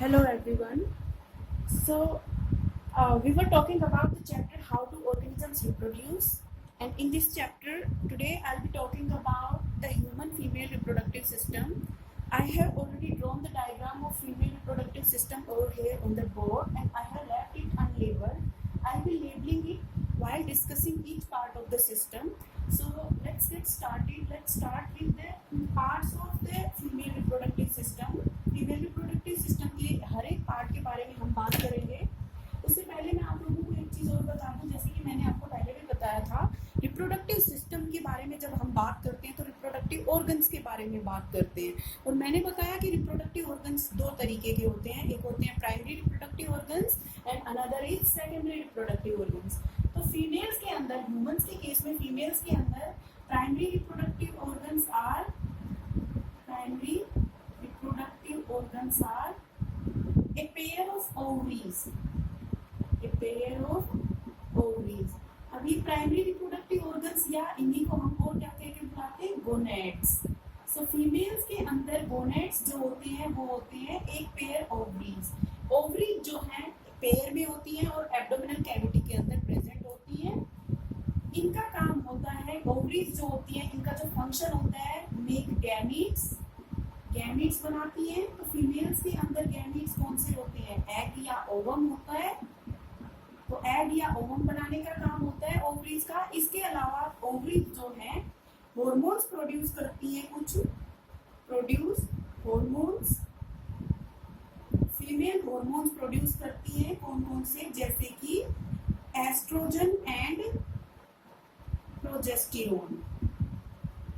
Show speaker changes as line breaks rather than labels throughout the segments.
Hello everyone. We were talking about the chapter how do organisms reproduce, and in this chapter today I'll be talking about the human female reproductive system. I have already drawn the diagram of female reproductive system over here on the board, and I have left it unlabeled. I'll be labeling it while discussing each part of the system. So let's get started. Let's start with the parts of the female reproductive system. Female reproductive system के हर एक part के बारे में हम बात करेंगे। उससे पहले मैं आप लोगों को एक चीज़ और बता दूं, जैसे कि मैंने आपको पहले भी बताया था, रिप्रोडक्टिव सिस्टम के बारे में जब हम बात करते हैं तो रिप्रोडक्टिव ऑर्गन्स के बारे में बात करते हैं। और मैंने बताया कि रिप्रोडक्टिव ऑर्गन्स दो तरीके के होते हैं, एक होते हैं primary reproductive organs and another is secondary reproductive organs. तो फीमेल्स के अंदर, ह्यूमंस के केस में फीमेल्स के अंदर primary reproductive organs are organs are a pair of ovaries. अभी प्राइमरी रिप्रोडक्टिव ऑर्गन्स या इन्हीं को हम और क्या कह के बुलाते हैं, गोनेड्स। सो फीमेल्स के अंदर गोनेड्स जो होते हैं वो होते हैं एक पेयर ओवरीज। ओवरीज जो है पेयर में होती हैं और एब्डोमिनल कैविटी के अंदर प्रेजेंट होती हैं। इनका काम होता है, ओवरीज जो होती हैं इनका जो फंक्शन होता है, मेक गैमीट्स बनाती हैं। तो फीमेल्स के अंदर गैमीट्स कौन से होते हैं, एग या ओवम होता है। तो एग या ओवम बनाने का काम होता है ओवरीज का। इसके अलावा ओवरीज जो है हार्मोन्स प्रोड्यूस करती है, हार्मोन्स, फीमेल हार्मोन्स प्रोड्यूस करती है। कौन कौन से, जैसे कि एस्ट्रोजन एंड प्रोजेस्टेरोन।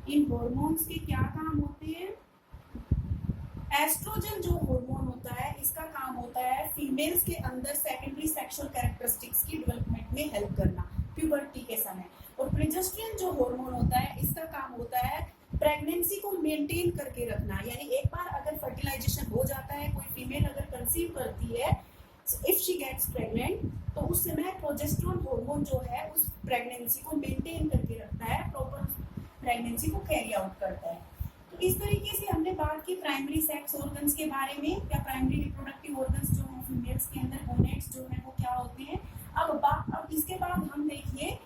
इन हार्मोन्स के क्या काम होते हैं, एस्ट्रोजन जो हार्मोन होता है इसका काम होता है फीमेल्स के अंदर सेकेंडरी सेक्सुअल कैरेक्टरिस्टिक्स की डेवलपमेंट में हेल्प करना प्यूबर्टी के समय। और प्रोजेस्टेरोन जो हार्मोन होता है इसका काम होता है प्रेगनेंसी को मेंटेन करके रखना। यानी एक बार अगर फर्टिलाइजेशन हो जाता है, कोई फीमेल अगर कंसीव करती है, इफ शी गेट्स प्रेग्नेंट, तो उस समय प्रोजेस्टेरोन हार्मोन जो है उस प्रेगनेंसी को मेंटेन करके रखता है, प्रॉपर प्रेगनेंसी को कैरी आउट करता है। तो इस तरीके से हमने बात की प्राइमरी सेक्स ऑर्गन्स के बारे में, या प्राइमरी रिप्रोडक्टिव ऑर्गन्स जो है फीमेल्स के अंदर, गोनेड्स जो है वो क्या होते हैं। अब इसके बाद हम देखिए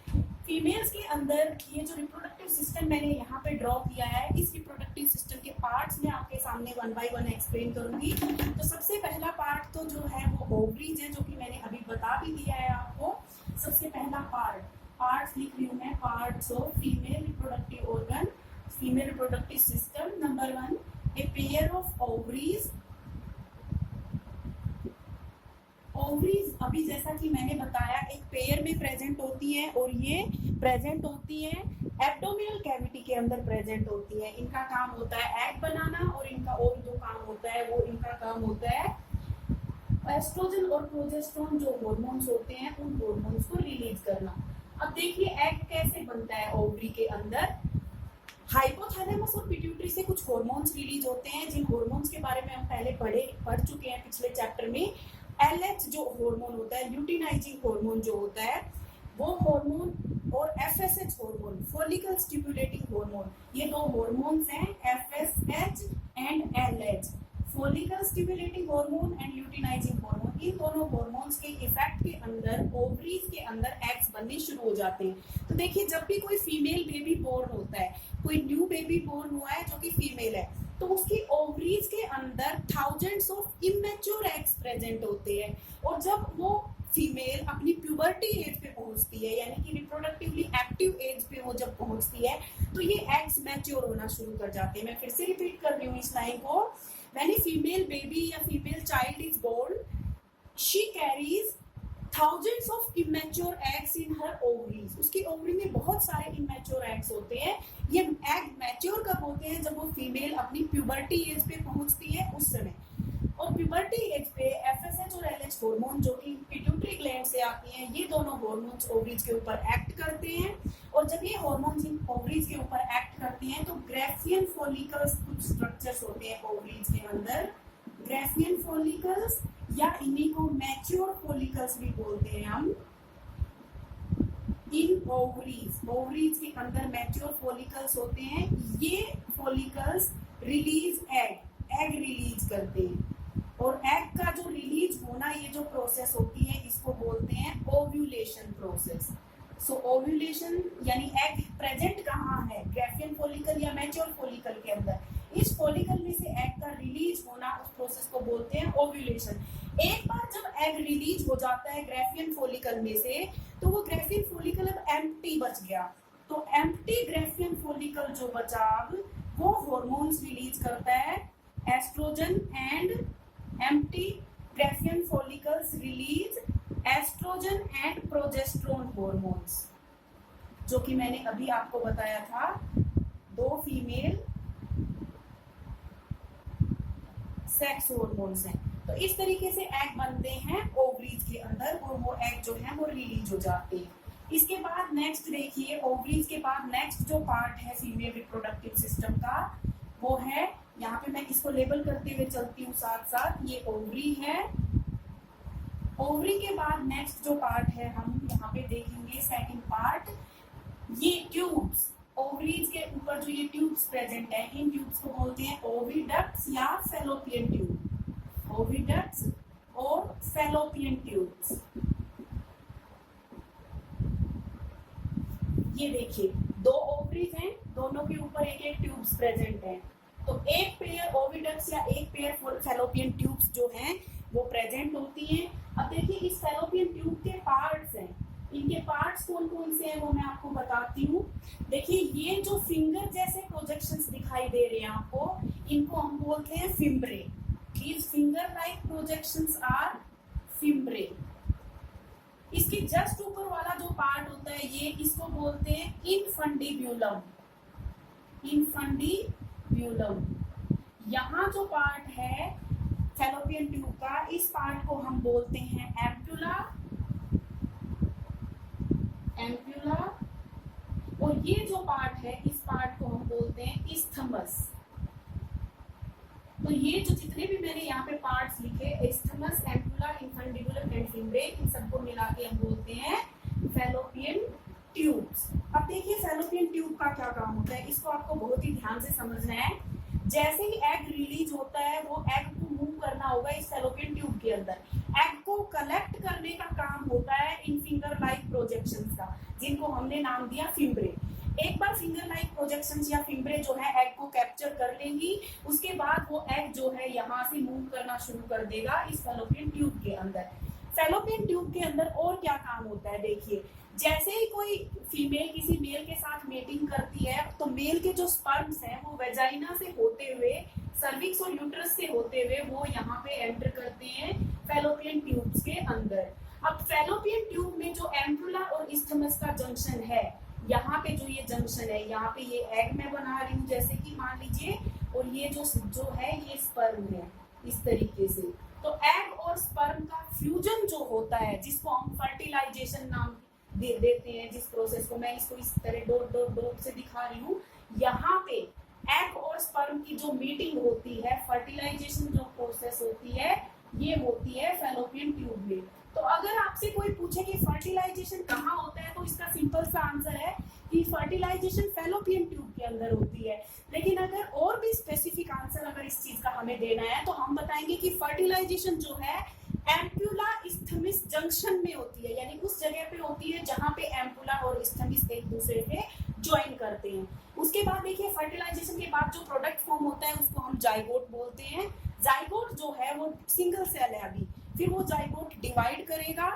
फीमेल्स के अंदर ये जो रिप्रोडक्टिव सिस्टम मैंने यहाँ पे ड्रॉ किया है, इस रिप्रोडक्टिव सिस्टम के पार्ट्स में आपके सामने वन बाय वन एक्सप्लेन करूंगी। तो सबसे पहला पार्ट तो जो है वो ओवरीज है, जो कि मैंने अभी बता भी दिया है आपको। सबसे पहला पार्ट्स लिख रही हूँ मैं, parts of female reproductive organ, female reproductive system. Number 1, A pair of ovaries. Ovaries अभी जैसा कि मैंने बताया एक पेयर में प्रेजेंट होती है, और ये प्रेजेंट होती है एब्डोमिनल कैविटी के अंदर प्रेजेंट होती है। इनका काम होता है एग बनाना, और इनका और जो काम होता है वो इनका काम होता है एस्ट्रोजन और प्रोजेस्टेरोन जो हार्मोन्स होते हैं उन हार्मोन्स को रिलीज करना। अब देखिए एग कैसे बनता है ओवरी के अंदर। हाइपोथैलेमस और पिट्यूटरी से कुछ हार्मोन्स रिलीज होते हैं, जिन हार्मोन्स के बारे में हम पहले पढ़ चुके हैं पिछले चैप्टर में। एलएच जो हार्मोन होता है, ल्यूटिनाइजिंग हार्मोन जो होता है वो हार्मोन, और FSH hormone, follicle stimulating hormone, ये दो हार्मोन्स हैं, FSH and LH, follicle stimulating hormone and luteinizing hormone. इन दोनों हार्मोन्स के इफेक्ट के अंदर ओवरीज के अंदर एग्स बनने शुरू हो जाते हैं। तो देखिए जब भी कोई फीमेल बेबी बोर्न होता है, कोई न्यू बेबी बोर्न हुआ है जो कि फीमेल है, तो उसकी ओवरीज के अंदर thousands of immature eggs present होते हैं। और जब वो फीमेल अपनी प्यूबर्टी एज पे पहुंचती है, यानी कि रिप्रोडक्टिवली एक्टिव एज पे वो जब पहुंचती है, तो ये एग्स मैच्योर होना शुरू कर जाते हैं। मैं फिर से रिपीट कर रही हूँ इस लाइन को। व्हेन ए फीमेल बेबी या female child is born, she carries thousands of immature eggs in her ovaries. उसकी ओवरी में बहुत सारे immature eggs होते हैं। ये एग मैच्योर कब होते हैं, जब वो फीमेल अपनी प्यूबर्टी एज पे पहुंचती है उस समय। और प्यूबर्टी एज पे एफएसएच और एलएच हार्मोन जो कि पिट्यूटरी ग्लैंड से आती हैं, ये दोनों हार्मोन्स ओवरीज के ऊपर एक्ट करते हैं। और जब ये हार्मोन्स ओवरीज के ऊपर एक्ट करती हैं तो ग्रेफियन फॉलिकल्स कुछ स्ट्रक्चर्स होते हैं ओवरीज के अंदर, ग्रेफियन फॉलिकल्स, या इन्हीं को मैच्योर फॉलिकल्स भी बोलते हैं हम। इन ओवरीज के अंदर मैच्योर फॉलिकल्स होते हैं। ये फॉलिकल्स रिलीज एग रिलीज करते हैं। और एग का ये जो प्रोसेस होती है इसको बोलते हैं ओव्यूलेशन प्रोसेस। सो ओव्यूलेशन यानी एग प्रेजेंट कहाँ है, ग्राफियन फॉलिकल या मैच्योर फॉलिकल के अंदर, इस फॉलिकल में से एग का रिलीज होना, उस प्रोसेस को बोलते हैं ओव्यूलेशन। एक बार जब एग रिलीज हो जाता है ग्राफियन फॉलिकल में से, तो वो ग्राफियन फॉलिकल अब एम्प्टी बच गया, तो एम्प्टी ग्राफियन फॉलिकल जो बचा अब वो हॉर्मोन्स रिलीज करता है, oestrogen and empty Graafian follicles release oestrogen and progesterone hormones, जो कि मैंने अभी आपको बताया था, 2 फीमेल सेक्स हॉर्मोन्स हैं। तो इस तरीके से एग बनते हैं ओवरीज के अंदर और वो एग जो है वो रिलीज हो जाते हैं। इसके बाद नेक्स्ट देखिए, ओवरीज के बाद नेक्स्ट जो पार्ट है फीमेल रिप्रोडक्टिव सिस्टम का, वो है, यहाँ पे मैं इसको लेबल करते हुए चलती हूँ साथ साथ, ये ओवरी है। ओवरी के बाद नेक्स्ट जो पार्ट है हम यहाँ पे देखेंगे सेकंड पार्ट, ये ट्यूब्स, ओवरीज के ऊपर जो ये ट्यूब्स प्रेजेंट है, इन ट्यूब्स को बोलते हैं ओविडक्ट्स या फैलोपियन ट्यूब, ओविडक्ट्स और फैलोपियन ट्यूब्स। ये देखिए 2 ओवरीज हैं, दोनों के ऊपर एक एक ट्यूब्स प्रेजेंट है, तो एक पेयर ओविडक्ट्स या एक पेयर फैलोपियन ट्यूब्स जो हैं वो प्रेजेंट होती हैं। अब देखिए इस फैलोपियन ट्यूब के पार्ट्स हैं, इनके पार्ट्स कौन कौन से हैं वो मैं आपको बताती हूँ। देखिए ये जो फिंगर जैसे प्रोजेक्शंस दिखाई दे रहे हैं आपको, इनको हम बोलते हैं fimbriae. These finger-like projections are fimbriae. इसके जस्ट ऊपर वाला जो पार्ट होता है ये, इसको बोलते हैं इनफंडिब्यूलम, इनफंडिब्यूलम। यहाँ जो पार्ट है फैलोपियन ट्यूब का, इस पार्ट को हम बोलते हैं एम्प्यूला, एम्प्यूला, और ये जो पार्ट है इस पार्ट को हम बोलते हैं इस्थमस। तो ये जो जितने भी मैंने यहाँ पे पार्ट्स लिखे, isthmus, ampulla, infundibulum and fimbriae, इन सबको मिला के हम बोलते हैं फैलोपियन ट्यूब्स। अब देखिए फैलोपियन ट्यूब का क्या काम होता है, इसको आपको बहुत ही ध्यान से समझना है। जैसे ही एग रिलीज होता है, वो एग को मूव करना होगा इस फैलोपियन ट्यूब के अंदर, एग को कलेक्ट करने का काम होता है इन फिंगर लाइक प्रोजेक्शंस का, जिनको हमने नाम दिया फिम्ब्रे। एक बार फिंगर लाइक प्रोजेक्शंस या फिम्ब्रे जो है एग को कैप्चर कर लेंगी, उसके बाद वो एग जो है यहाँ से मूव करना शुरू कर देगा इस फैलोपियन ट्यूब के अंदर। फैलोपियन ट्यूब के अंदर और क्या काम होता है, देखिए जैसे ही कोई फीमेल किसी मेल के साथ मेटिंग करती है, तो मेल के जो स्पर्म्स हैं वो वेजाइना से होते हुए, सर्विक्स और यूट्रस से होते हुए वो यहाँ पे एंटर करते हैं फैलोपियन ट्यूब्स के अंदर। अब फैलोपियन ट्यूब में जो एम्प्यूला और इस्थमस का जंक्शन है, यहाँ पे जो ये जंक्शन है, यहाँ पे ये एग मैं बना रही हूँ जैसे कि मान लीजिए, और ये जो है ये स्पर्म है इस तरीके से। तो एग और स्पर्म का फ्यूजन जो होता है, जिसको हम फर्टिलाइजेशन नाम देते हैं, जिस प्रोसेस को मैं इसको इस तरह डॉट डॉट डॉट से दिखा रही हूँ, यहाँ पे एग और स्पर्म की जो मीटिंग होती है, फर्टिलाइजेशन जो प्रोसेस होती है, ये होती है फैलोपियन ट्यूब में। तो अगर आपसे कोई पूछे कि फर्टिलाइजेशन कहाँ होता है, तो इसका सिंपल सा आंसर है कि फर्टिलाइजेशन फैलोपियन ट्यूब के अंदर होती है। लेकिन अगर और भी स्पेसिफिक आंसर अगर इस चीज का हमें देना है, तो हम बताएंगे कि फर्टिलाइजेशन जो है एम्प्यूला इस्थमिस जंक्शन में होती है, यानी उस जगह पे होती है जहाँ पे एम्प्यूला और इस्थमिस एक दूसरे से ज्वाइन करते हैं। उसके बाद देखिए फर्टिलाइजेशन के बाद जो प्रोडक्ट फॉर्म होता है उसको हम जाइगोट बोलते हैं। जाइगोट जो है वो सिंगल सेल है अभी, फिर वो जाइगोट डिवाइड करेगा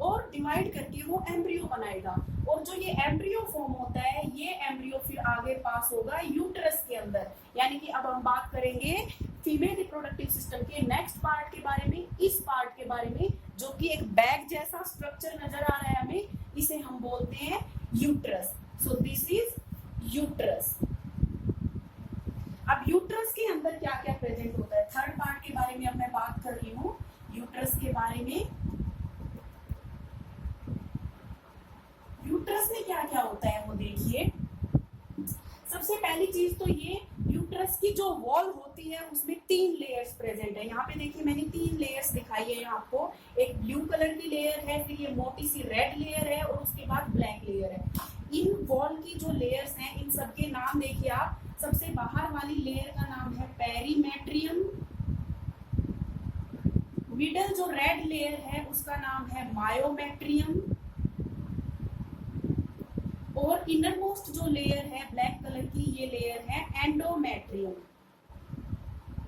और डिवाइड करके वो एम्ब्रियो बनाएगा, और जो ये एम्ब्रियो फॉर्म होता है, ये एम्ब्रियो फिर आगे पास होगा यूट्रस के अंदर। यानी कि अब हम बात करेंगे फीमेल रिप्रोडक्टिव सिस्टम के नेक्स्ट पार्ट के बारे में, इस पार्ट के बारे में, जो कि एक बैग जैसा स्ट्रक्चर नजर आ रहा है हमें, इसे हम बोलते हैं uterus. So this is uterus. अब यूट्रस के अंदर क्या क्या प्रेजेंट होता है, थर्ड पार्ट के बारे में अब मैं बात कर रही हूँ यूट्रस के बारे में। यूट्रस में क्या क्या होता है वो देखिए। सबसे पहली चीज तो ये, यूट्रस की जो वॉल होती है उसमें 3 लेयर्स प्रेजेंट है। यहाँ पे देखिए मैंने 3 लेयर्स दिखाई है आपको, एक ब्लू कलर की लेयर है, फिर ये मोटी सी रेड लेयर है, और उसके बाद ब्लैक लेयर है। इन वॉल की जो लेयर्स हैं, इन सबके नाम देखिए आप। सबसे बाहर वाली लेयर का नाम है पेरीमेट्रियम, मिडल जो रेड लेयर है उसका नाम है मायोमेट्रियम, और इनर मोस्ट जो लेयर है ब्लैक कलर की, ये लेयर है एंडोमेट्रियम।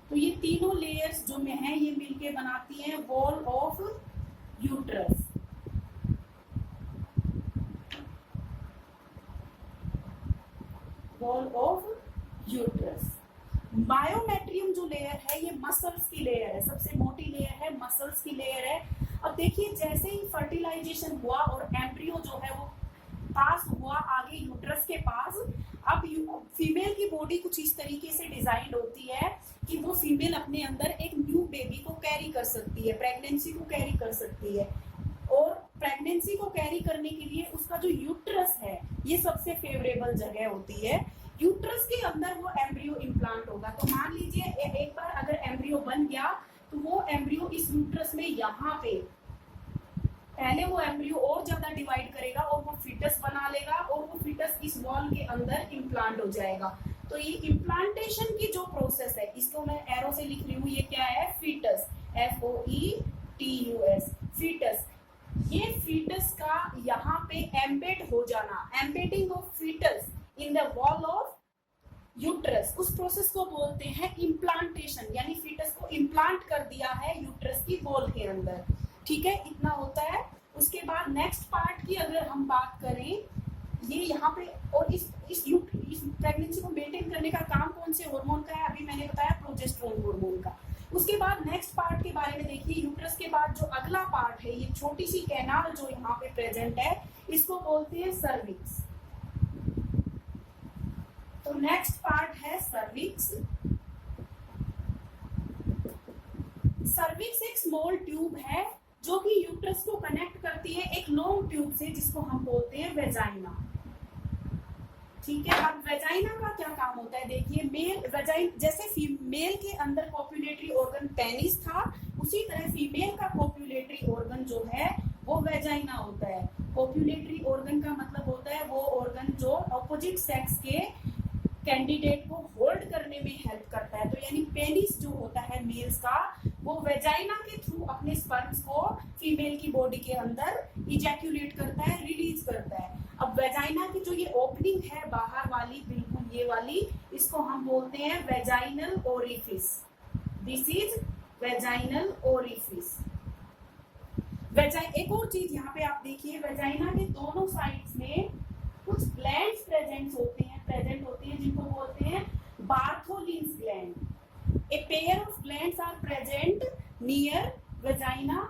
तो ये तीनों लेयर्स जो में है ये मिलके बनाती हैं wall of uterus. Wall of uterus. Myometrium जो लेयर है ये मसल्स की लेयर है, सबसे मोटी लेयर है, मसल्स की लेयर है। अब देखिए जैसे ही फर्टिलाइजेशन हुआ और एम्ब्रियो जो है वो पास हुआ आगे यूट्रस के पास, अब फीमेल की बॉडी कुछ इस तरीके से डिजाइन होती है कि वो फीमेल अपने अंदर एक न्यू बेबी को कैरी कर सकती है, प्रेगनेंसी को कैरी कर सकती है। और प्रेगनेंसी को कैरी करने के लिए उसका जो यूट्रस है ये सबसे फेवरेबल जगह होती है। यूट्रस के अंदर वो एम्ब्रियो इम्प्लांट होगा। तो मान लीजिए एक बार अगर एम्ब्रियो बन गया तो वो एम्ब्रियो इस यूट्रस में यहाँ पे पहले वो एम्ब्रियो और ज्यादा डिवाइड करेगा और वो फीटस बना लेगा, और वो फीटस इस वॉल के अंदर इम्प्लांट हो जाएगा। तो ये इम्प्लांटेशन की जो प्रोसेस है, इसको मैं एरो से लिख रही हूँ, ये क्या है, फीटस, FOETUS, फीटस। ये फीटस का यहाँ पे एम्बेड हो जाना, embedding of foetus in the wall of uterus, उस प्रोसेस को बोलते हैं इम्प्लांटेशन। यानी फीटस को इम्प्लांट कर दिया है यूट्रस की वॉल के अंदर। ठीक है, इतना होता है। उसके बाद नेक्स्ट पार्ट की अगर हम बात करें, ये यहाँ पे, और इस प्रेगनेंसी को मेंटेन करने का काम कौन से हार्मोन का है, अभी मैंने बताया प्रोजेस्टेरोन हार्मोन का। उसके बाद नेक्स्ट पार्ट के बारे में देखिए, यूट्रस के बाद जो अगला पार्ट है, ये छोटी सी कैनाल जो यहाँ पे प्रेजेंट है, इसको बोलते हैं सर्विक्स। तो नेक्स्ट पार्ट है सर्विक्स। सर्विक्स एक स्मॉल ट्यूब है जो कि यूट्रस को कनेक्ट करती है एक लॉन्ग ट्यूब से, जिसको हम बोलते हैं वेजाइना। ठीक है, अब वेजाइना का क्या काम होता है, देखिए मेल वेजाइन, जैसे फीमेल के अंदर कॉपुलेटरी ऑर्गन पेनिस था, उसी तरह फीमेल का कॉपुलेटरी ऑर्गन जो है वो वेजाइना होता है। कॉपुलेटरी ऑर्गन का मतलब होता है वो ऑर्गन जो ऑपोजिट सेक्स के कैंडिडेट को होल्ड करने में हेल्प करता है। तो यानी पेनिस जो होता है मेल्स का, वो वेजाइना के थ्रू अपने स्पर्म्स को फीमेल की बॉडी के अंदर इजैक्यूलेट करता है, रिलीज करता है। अब वेजाइना की जो ये ओपनिंग है बाहर वाली, बिल्कुल ये वाली, इसको हम बोलते हैं vaginal orifice. This is vaginal orifice. एक और चीज यहाँ पे आप देखिए, वेजाइना के दोनों साइड्स में कुछ ग्लैंड्स प्रेजेंट होते हैं जिनको बोलते हैं Bartholin's gland. A pair of glands are present near vagina.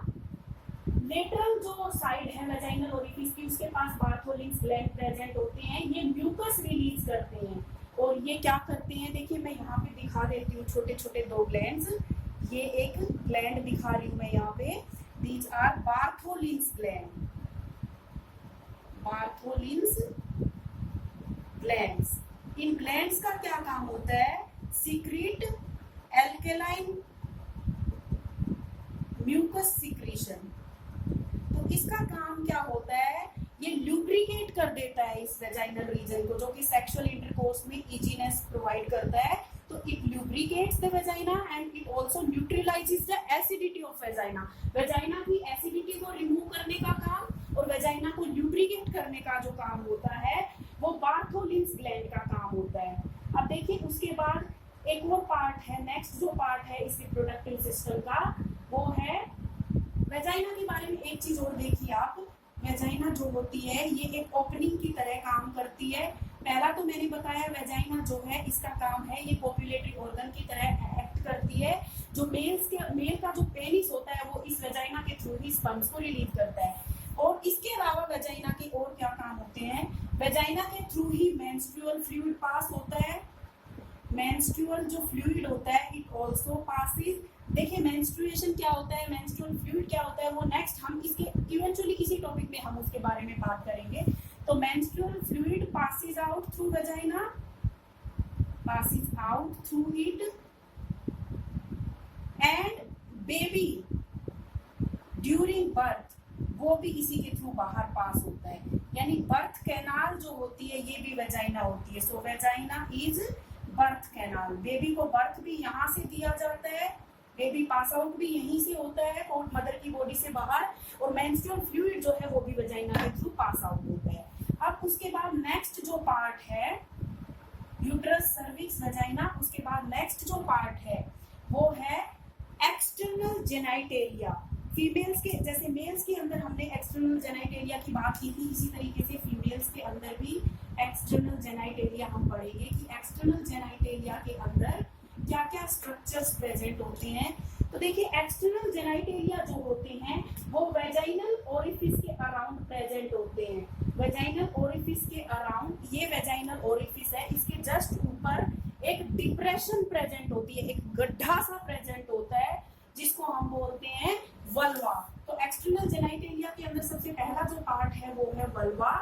Lateral जो साइड है वेजाइनल ओरिफिस की, उसके पास बार्थोलिन्स ग्लैंड प्रेजेंट होते हैं। ये म्यूकस रिलीज करते हैं, और ये क्या करते हैं, देखिए मैं यहाँ पे दिखा देती हूँ छोटे छोटे दो ग्लैंड्स। ये एक ग्लैंड दिखा रही हूँ मैं यहाँ पे, these are Bartholin's gland. Bartholin's glands. इन ग्लैंड्स का क्या काम होता है, सीक्रेट एल्केलाइन म्यूकस सीक्रेशन। तो इसका काम क्या होता है, ये ल्यूब्रिकेट कर देता है इस वेजाइनल रीजन को, जो कि सेक्सुअल इंटरकोर्स में इजीनेस प्रोवाइड करता है। तो it lubricates the vagina and it also neutralizes the acidity of vagina। Vagina की एसिडिटी को रिमूव करने का काम और वेजाइना को ल्यूब्रिकेट करने का जो काम होता है वो बार्थोलिन्स ग्लैंड का काम होता है। अब देखिए उसके बाद एक और पार्ट है, नेक्स्ट जो पार्ट है इस रिप्रोडक्टिव सिस्टम का, वो है वेजाइना के बारे में एक चीज और देखिए आप। वेजाइना जो होती है ये एक ओपनिंग की तरह काम करती है। पहला तो मैंने बताया वेजाइना जो है इसका काम है ये कोपुलेटरी ऑर्गन की तरह एक्ट करती है। जो मेल का जो पेनिस होता है वो इस वेजाइना के थ्रू ही स्पर्म्स को रिलीव करता है। और इसके अलावा वेजाइना के और क्या काम होते हैं, वेजाइना के थ्रू ही मेंस्ट्रुअल फ्लूइड पास होता है। मेंस्ट्रुअल जो फ्लूइड होता है इट ऑल्सो पासिस। देखिए मेंस्ट्रुएशन क्या होता है, मेंस्ट्रुअल फ्लूइड क्या होता है, वो नेक्स्ट हम इसके इवेंचुअली किसी टॉपिक में हम उसके बारे में बात करेंगे। तो menstrual fluid passes out through vagina, passes out through it, and baby during birth वो भी इसी के थ्रू बाहर पास होता है। यानी बर्थ कैनाल जो होती है ये भी वेजाइना होती है। So vagina is birth canal. Baby को बर्थ भी यहाँ से दिया जाता है बेबी पास आउट भी यहीं से होता है और मदर की बॉडी से बाहर, और मेंस्ट्रुअल फ्लूइड जो है वो भी वजाइना के थ्रू पास आउट होता है। अब उसके बाद नेक्स्ट जो पार्ट है यूट्रस, सर्विक्स, वजाइना, उसके बाद नेक्स्ट जो पार्ट है वो है एक्सटर्नल जेनाइटेलिया। फीमेल्स के जैसे मेल्स के अंदर हमने एक्सटर्नल जेनाइटेलिया की बात की थी, इसी तरीके से फीमेल्स के अंदर भी एक्सटर्नल जेनाइटेलिया हम पढ़ेंगे कि एक्सटर्नल जेनाइटेलिया के अंदर क्या क्या स्ट्रक्चर्स प्रेजेंट होते हैं। तो देखिए एक्सटर्नल जेनाइटेलिया जो होते हैं वो वेजाइनल ओरिफिस के अराउंड प्रेजेंट होते हैं। वेजाइनल ओरिफिस के अराउंड, ये वेजाइनल ओरिफिस है, इसके जस्ट ऊपर एक डिप्रेशन प्रेजेंट होती है, एक गड्ढा सा प्रेजेंट होता है जिसको हम बोलते हैं वल्वा। तो एक्सटर्नल जेनाइटेलिया के अंदर सबसे पहला जो पार्ट है वो है वल्वा।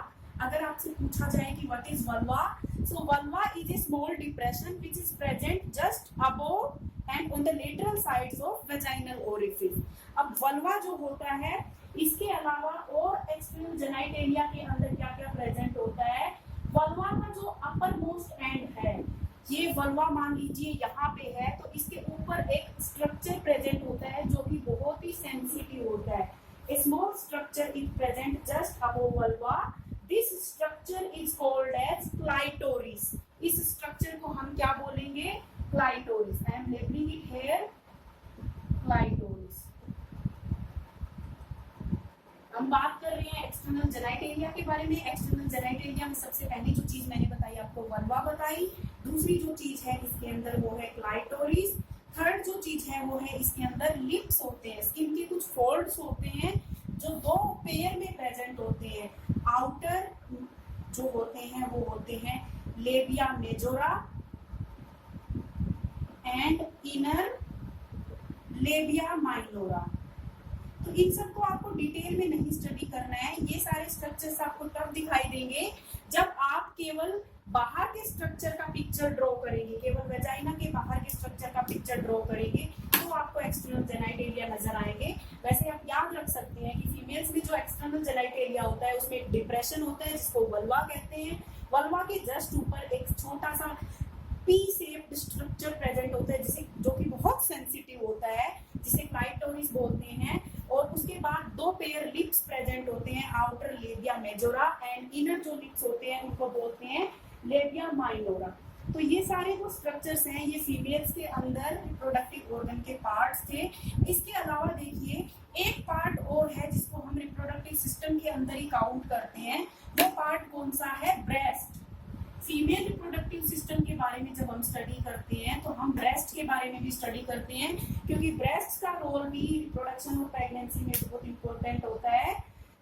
अगर आपसे पूछा जाए कि what is vulva, so vulva is a small depression which is present just above and on the lateral sides of vaginal orifice. अब वल्वा जो होता है इसके अलावा और एक्सटर्नल जेनाइटेलिया के अंदर क्या क्या प्रेजेंट होता है। वल्वा का जो अपर मोस्ट एंड है, ये वल्वा मान लीजिए यहाँ पे है, तो इसके ऊपर एक स्ट्रक्चर प्रेजेंट होता है जो कि बहुत ही सेंसिटिव होता है। A small structure is present just above vulva. This structure is called as clitoris. इस स्ट्रक्चर को हम क्या बोलेंगे? Clitoris. I am labeling it here clitoris. हम बात कर रहे हैं एक्सटर्नल जेनाइटेलिया के बारे में। एक्सटर्नल जेनाइटेलिया में सबसे पहली जो चीज मैंने बताई आपको वल्वा बताई, दूसरी जो चीज है इसके अंदर वो है क्लाइटोरिस, थर्ड जो चीज है वो है इसके अंदर लिप्स होते हैं, स्किन के कुछ फोल्ड्स होते हैं जो दो पेयर में प्रेजेंट होते हैं। आउटर जो होते हैं वो होते हैं labia majora and inner labia minora. तो इन सबको आपको डिटेल में नहीं स्टडी करना है, ये सारे स्ट्रक्चर्स आपको तब दिखाई देंगे जब आप केवल बाहर के स्ट्रक्चर का पिक्चर ड्रॉ करेंगे, केवल वेजाइना के बाहर के स्ट्रक्चर का पिक्चर ड्रॉ करेंगे तो आपको एक्सटर्नल जेनाइटेलिया नजर आएंगे। वैसे आप याद रख सकते हैं कि फीमेल्स में जो एक्सटर्नल जेनाइटेलिया होता है उसमें एक डिप्रेशन होता है जिसको वल्वा कहते हैं। वल्वा के जस्ट ऊपर एक छोटा सा पी शेप्ड स्ट्रक्चर प्रेजेंट होता है जिसे जो कि बहुत सेंसिटिव होता है, जिसे क्लाइटोरिस बोलते हैं। और उसके बाद दो पेयर लिप्स प्रेजेंट होते हैं, outer labia majora and inner जो लिप्स होते हैं उनको बोलते हैं लेबिया माइनोरा। तो ये सारे जो स्ट्रक्चर्स हैं ये फीमेल्स के अंदर रिप्रोडक्टिव ऑर्गन के पार्ट्स थे। इसके अलावा देखिए एक पार्ट और है जिसको हम रिप्रोडक्टिव सिस्टम के अंदर ही काउंट करते हैं, वो पार्ट कौन सा है? ब्रेस्ट। फीमेल रिप्रोडक्टिव सिस्टम के बारे में जब हम स्टडी करते हैं तो हम ब्रेस्ट के बारे में भी स्टडी करते हैं, क्योंकि ब्रेस्ट का रोल भी रिप्रोडक्शन और प्रेगनेंसी में बहुत इंपॉर्टेंट होता है।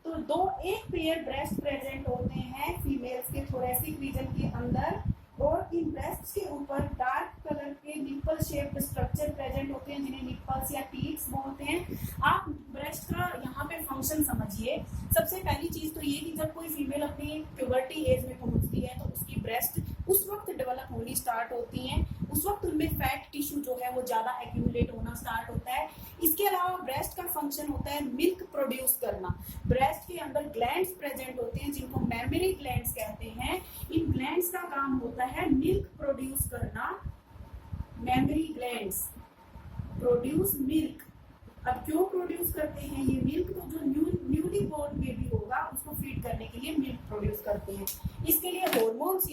तो एक पेयर ब्रेस्ट प्रेजेंट होते हैं फीमेल्स के थोरेसिक रीजन के अंदर, और इन ब्रेस्ट्स के ऊपर डार्क कलर के निप्पल शेप्ड स्ट्रक्चर प्रेजेंट होते हैं जिन्हें निप्पल्स या टीट्स बोलते हैं। आप ब्रेस्ट का यहाँ पे फंक्शन समझिए। सबसे पहली चीज तो ये कि जब कोई फीमेल अपनी प्यूबर्टी एज में पहुंचती है तो उसकी ब्रेस्ट उस वक्त डेवलप होनी स्टार्ट होती हैं, उस वक्त उनमें फैट टिश्यू जो है वो ज्यादा एक्यूमुलेट होना स्टार्ट होता है। इसके अलावा ब्रेस्ट का फंक्शन होता है मिल्क प्रोड्यूस करना। ब्रेस्ट के अंदर ग्लैंड्स प्रेजेंट होते हैं जिनको मैमरी ग्लैंड्स कहते हैं। इन ग्लैंड्स का काम होता है मिल्क प्रोड्यूस करना। Memory glands produce milk. अब क्यों प्रोड्यूस करते हैं ये मिल्क? तो जो न्यूली बोर्न बेबी होगा उसको फीड करने के लिए मिल्क प्रोड्यूस करते हैं। इसके लिए हॉर्मोन्स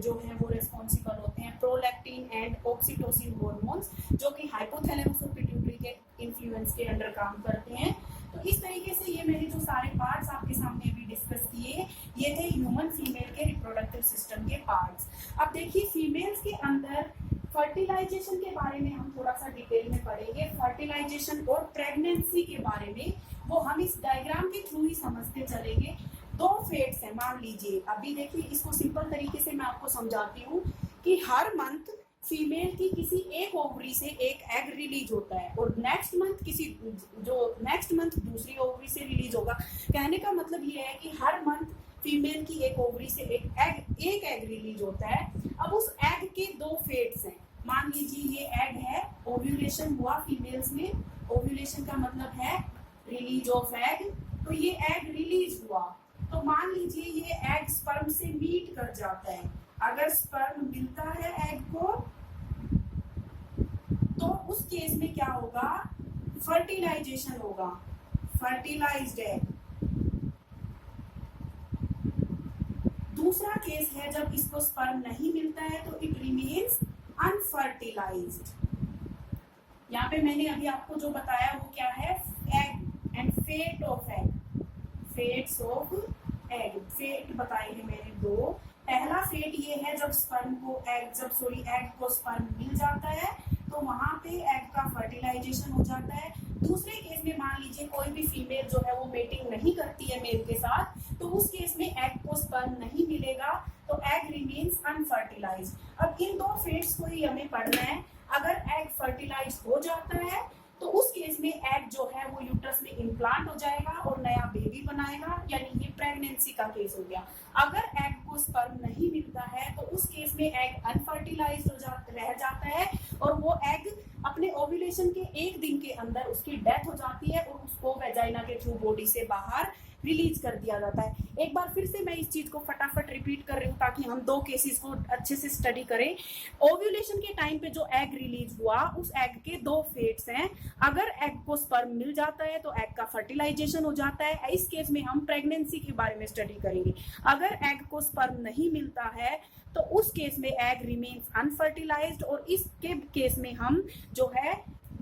जो हैं वो रेस्पॉन्सिबल होते हैं, प्रोलैक्टिन एंड ऑक्सीटोसिन हॉर्मोन्स, जो कि हाइपोथैलेमस और पिट्यूटरी के इन्फ्लुएंस के अंडर काम करते हैं। तो इस तरीके से ये मैंने जो सारे पार्ट्स आपके सामने अभी डिस्कस किए ये थे ह्यूमन फीमेल के रिप्रोडक्टिव सिस्टम के पार्ट्स। अब देखिए फीमेल्स के अंदर फर्टिलाइजेशन के बारे में हम थोड़ा सा डिटेल में पढ़ेंगे। फर्टिलाइजेशन और प्रेगनेंसी के बारे में वो हम इस डायग्राम के थ्रू ही समझते चलेंगे। दो फेट्स हैं, मान लीजिए। अभी देखिए इसको सिंपल तरीके से मैं आपको समझाती हूँ कि हर मंथ फीमेल की किसी एक ओवरी से एक एग रिलीज होता है और नेक्स्ट मंथ दूसरी ओवरी से रिलीज होगा। कहने का मतलब ये है कि हर मंथ फीमेल की एक ओवरी से एक एग रिलीज होता है। अब उस एग के दो फेट्स हैं। मान लीजिए ये एग है, ओव्यूलेशन हुआ फीमेल्स में। ओव्यूलेशन का मतलब है रिलीज ऑफ एग। तो ये एग रिलीज हुआ, तो मान लीजिए ये एग स्पर्म से मीट कर जाता है। अगर स्पर्म मिलता है एग को तो उस केस में क्या होगा, फर्टिलाइजेशन होगा, फर्टिलाइज्ड एग। दूसरा केस है जब इसको स्पर्म नहीं मिलता है तो इट रिमेन्स अनफर्टिलाइज्ड। यहाँ पे मैंने अभी आपको जो बताया वो क्या है, egg and fate of egg, fates of egg. Fate बताए हैं मैंने दो। पहला फेट ये है जब स्पर्म को एग को स्पर्म मिल जाता है तो वहां पे एग का फर्टिलाइजेशन हो जाता है। दूसरे केस में मान लीजिए कोई भी फीमेल जो है वो मेटिंग नहीं करती है मेल के साथ, तो उस केस में एग को स्पर्म नहीं मिलेगा तो एग रिमेन्स अनफर्टिलाइज्ड। अब इन दो फेट्स को ही हमें पढ़ना है। अगर एग फर्टिलाइज हो जाता है तो उस केस में एग जो है वो यूट्रस में इम्प्लांट हो जाएगा और नया बेबी बनाएगा, यानी ये प्रेगनेंसी का केस हो गया। अगर एग को स्पर्म नहीं मिलता है तो उस केस में एग अनफर्टिलाइज रह जाता है और वो एग अपने ओव्यूलेशन के एक दिन के अंदर उसकी डेथ हो जाती है और उसको वेजाइना के थ्रू बॉडी से बाहर रिलीज कर दिया जाता है। एक बार फिर से मैं इस चीज को फटाफट रिपीट कर रही हूँ ताकि हम दो केसेस को अच्छे से स्टडी करें। ओव्यूलेशन के टाइम पे जो एग रिलीज हुआ उस एग के दो फेट्स हैं। अगर एग को स्पर्म मिल जाता है तो एग का फर्टिलाइजेशन हो जाता है। इस केस में हम प्रेगनेंसी के बारे में स्टडी करेंगे। अगर एग को स्पर्म नहीं मिलता है तो उस केस में एग रिमेन्स अनफर्टिलाइज्ड और इसके केस में हम जो है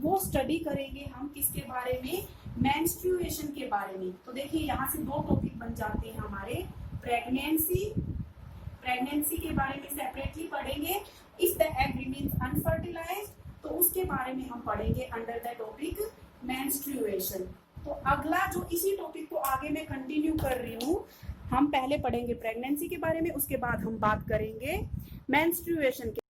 वो स्टडी करेंगे हम किसके बारे में, मेंस्ट्रुएशन के बारे में। तो देखिए यहाँ से दो टॉपिक बन जाते हैं हमारे। प्रेगनेंसी के बारे में सेपरेटली पढ़ेंगे। If the egg remains unfertilised तो उसके बारे में हम पढ़ेंगे अंडर द टॉपिक मेंस्ट्रुएशन। तो अगला जो इसी टॉपिक को आगे मैं कंटिन्यू कर रही हूँ, हम पहले पढ़ेंगे प्रेगनेंसी के बारे में, उसके बाद हम बात करेंगे मेंस्ट्रुएशन के